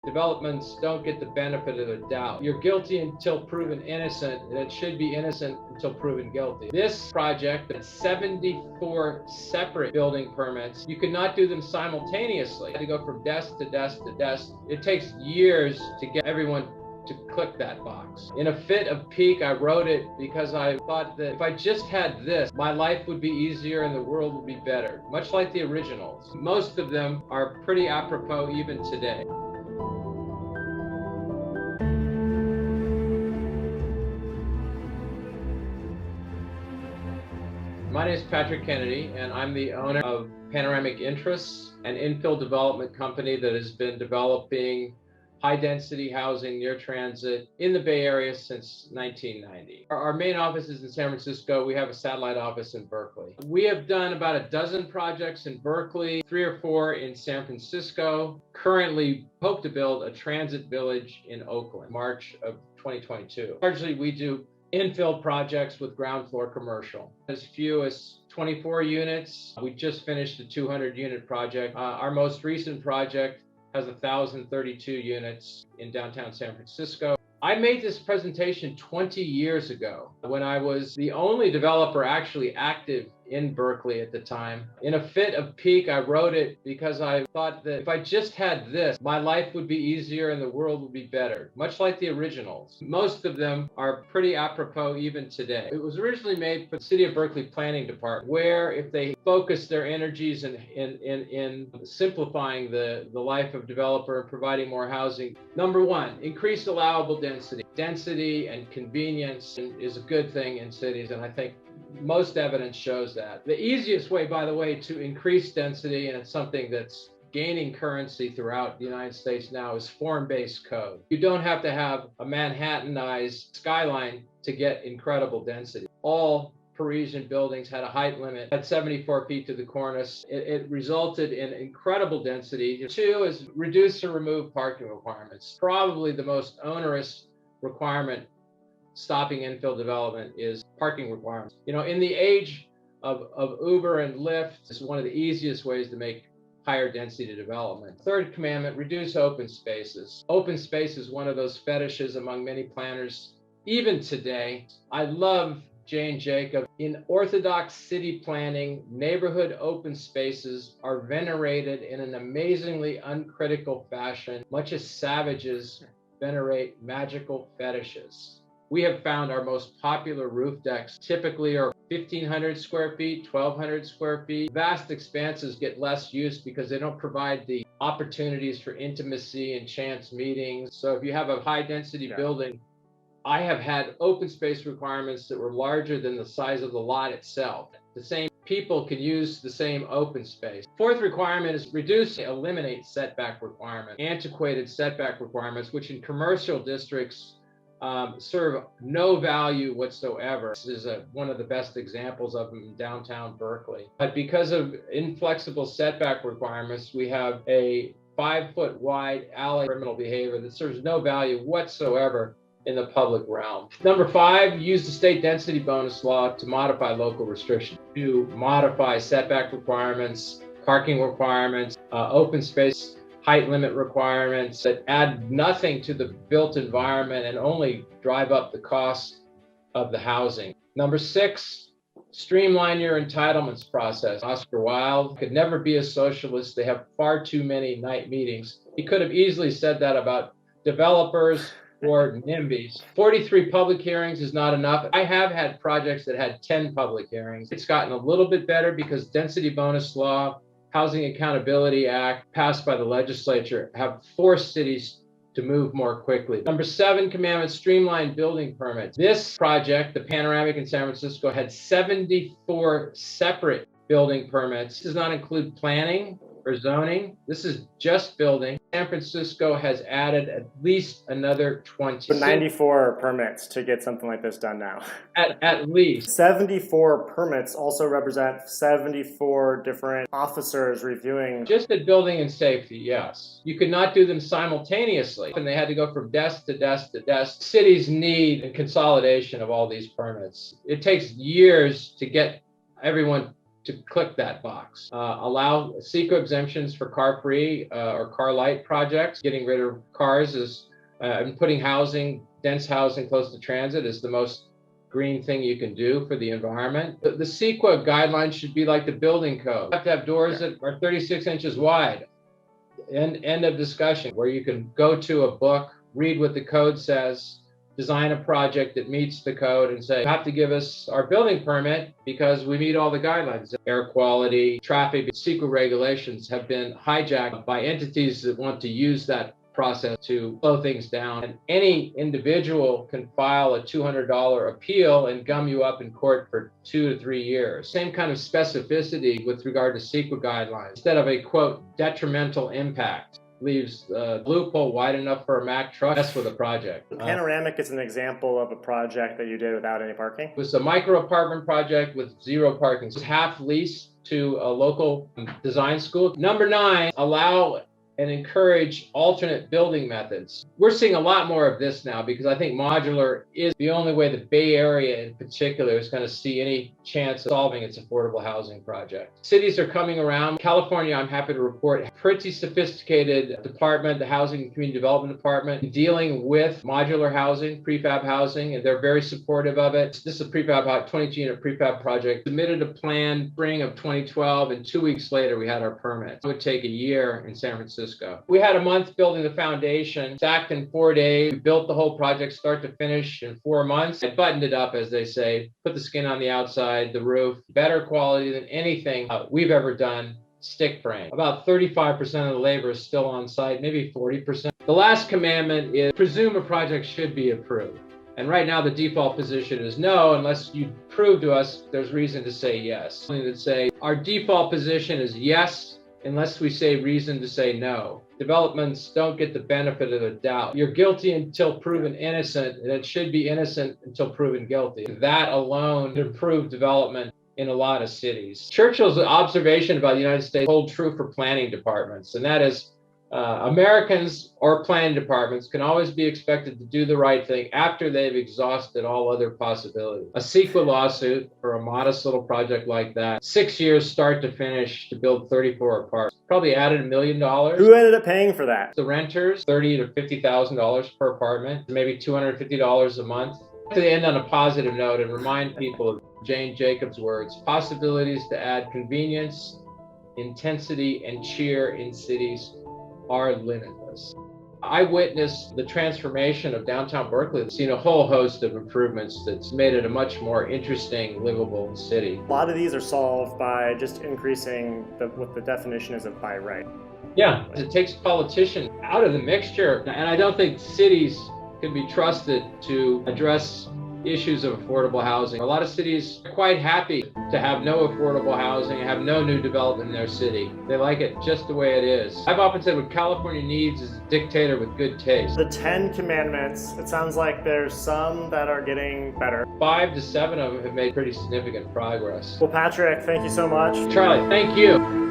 Developments don't get the benefit of the doubt. You're guilty until proven innocent, and it should be innocent until proven guilty. This project had 74 separate building permits. You could not do them simultaneously. You had to go from desk to desk to desk. It takes years to get everyone to click that box. In a fit of pique, I wrote it because I thought that if I just had this, my life would be easier and the world would be better, much like the originals. Most of them are pretty apropos even today. My name is Patrick Kennedy, and I'm the owner of Panoramic Interests, an infill development company that has been developing high-density housing near transit in the Bay Area since 1990. Our main office is in San Francisco. We have a satellite office in Berkeley. We have done about a dozen projects in Berkeley, 3 or 4 in San Francisco. Currently hope to build a transit village in Oakland, March of 2022. Largely, we do infill projects with ground floor commercial. As few as 24 units. We just finished a 200-unit project. Our most recent project has 1,032 units in downtown San Francisco. I made this presentation 20 years ago when I was the only developer actually active in Berkeley at the time. In a fit of pique, I wrote it because I thought that if I just had this, my life would be easier and the world would be better, much like the originals. Most of them are pretty apropos even today. It was originally made for the City of Berkeley Planning Department, where if they focus their energies in simplifying the life of developer and providing more housing. Number one, increase allowable density. Density and convenience is a good thing in cities, and I think most evidence shows that. The easiest way, by the way, to increase density, and it's something that's gaining currency throughout the United States now, is form-based code. You don't have to have a Manhattanized skyline to get incredible density. All Parisian buildings had a height limit at 74 feet to the cornice. It resulted in incredible density. 2 is reduce or remove parking requirements. Probably the most onerous requirement stopping infill development is parking requirements. You know, in the age of Uber and Lyft, it's one of the easiest ways to make higher density development. Third commandment, reduce open spaces. Open space is one of those fetishes among many planners, even today. I love Jane Jacob. In orthodox city planning, neighborhood open spaces are venerated in an amazingly uncritical fashion, much as savages venerate magical fetishes. We have found our most popular roof decks typically are 1,500 square feet, 1,200 square feet. Vast expanses get less use because they don't provide the opportunities for intimacy and chance meetings. So if you have a high density building, I have had open space requirements that were larger than the size of the lot itself. The same people can use the same open space. Fourth requirement is reduce, eliminate setback requirements, antiquated setback requirements, which in commercial districts serve no value whatsoever. This is one of the best examples of them in downtown Berkeley. But because of inflexible setback requirements, we have a 5-foot wide alley criminal behavior that serves no value whatsoever in the public realm. Number 5, use the state density bonus law to modify local restrictions, to modify setback requirements, parking requirements, open space height limit requirements that add nothing to the built environment and only drive up the cost of the housing. Number 6, streamline your entitlements process. Oscar Wilde could never be a socialist. They have far too many night meetings. He could have easily said that about developers or NIMBYs. 43 public hearings is not enough. I have had projects that had 10 public hearings. It's gotten a little bit better because density bonus law, Housing Accountability Act passed by the legislature have forced cities to move more quickly. Number 7 commandment, streamline building permits. This project, the Panoramic in San Francisco, had 74 separate building permits. This does not include planning or zoning. This is just building. San Francisco has added at least another 20. So 94 permits to get something like this done now. At least. 74 permits also represent 74 different officers reviewing. Just at building and safety, yes. You could not do them simultaneously, and they had to go from desk to desk to desk. Cities need a consolidation of all these permits. It takes years to get everyone to click that box. Allow CEQA exemptions for car-free or car-light projects. Getting rid of cars and putting dense housing close to transit is the most green thing you can do for the environment. The CEQA guidelines should be like the building code. You have to have doors that are 36 inches wide. End of discussion, where you can go to a book, read what the code says, design a project that meets the code, and say, you have to give us our building permit because we meet all the guidelines. Air quality, traffic, CEQA regulations have been hijacked by entities that want to use that process to slow things down. And any individual can file a $200 appeal and gum you up in court for 2 to 3 years. Same kind of specificity with regard to CEQA guidelines. Instead of a, quote, detrimental impact, leaves the loophole wide enough for a Mack truck. That's for the project. Panoramic is an example of a project that you did without any parking? It was a micro apartment project with 0 parking. It was half leased to a local design school. Number 9, allow and encourage alternate building methods. We're seeing a lot more of this now because I think modular is the only way the Bay Area in particular is going to see any chance of solving its affordable housing project. Cities are coming around. California, I'm happy to report, pretty sophisticated department, the Housing and Community Development Department, dealing with modular housing, prefab housing, and they're very supportive of it. This is a 22-unit prefab project. Submitted a plan spring of 2012, and 2 weeks later we had our permit. It would take a year in San Francisco. We had a month building the foundation, stacked in 4 days. We built the whole project start to finish in 4 months. I buttoned it up, as they say, put the skin on the outside, the roof, better quality than anything we've ever done. Stick frame. About 35% of the labor is still on site, maybe 40%. The last commandment is presume a project should be approved. And right now the default position is no, unless you prove to us there's reason to say yes. Something that say our default position is yes, unless we say reason to say no. Developments don't get the benefit of the doubt. You're guilty until proven innocent, and it should be innocent until proven guilty. That alone could improve development in a lot of cities. Churchill's observation about the United States holds true for planning departments, and that is Americans or planning departments can always be expected to do the right thing after they've exhausted all other possibilities. A CEQA lawsuit for a modest little project like that, 6 years start to finish to build 34 apartments, probably added $1 million. Who ended up paying for that? The renters, $30,000 to $50,000 per apartment, maybe $250 a month. To end on a positive note and remind people of Jane Jacobs' words, possibilities to add convenience, intensity, and cheer in cities are limitless. I witnessed the transformation of downtown Berkeley. I've seen a whole host of improvements that's made it a much more interesting, livable city. A lot of these are solved by just increasing what the definition is of by right. Yeah, it takes politicians out of the mixture, and I don't think cities can be trusted to address issues of affordable housing. A lot of cities are quite happy to have no affordable housing and have no new development in their city. They like it just the way it is. I've often said what California needs is a dictator with good taste. The 10 commandments, it sounds like there's some that are getting better. 5 to 7 of them have made pretty significant progress. Well, Patrick, thank you so much. Charlie, thank you.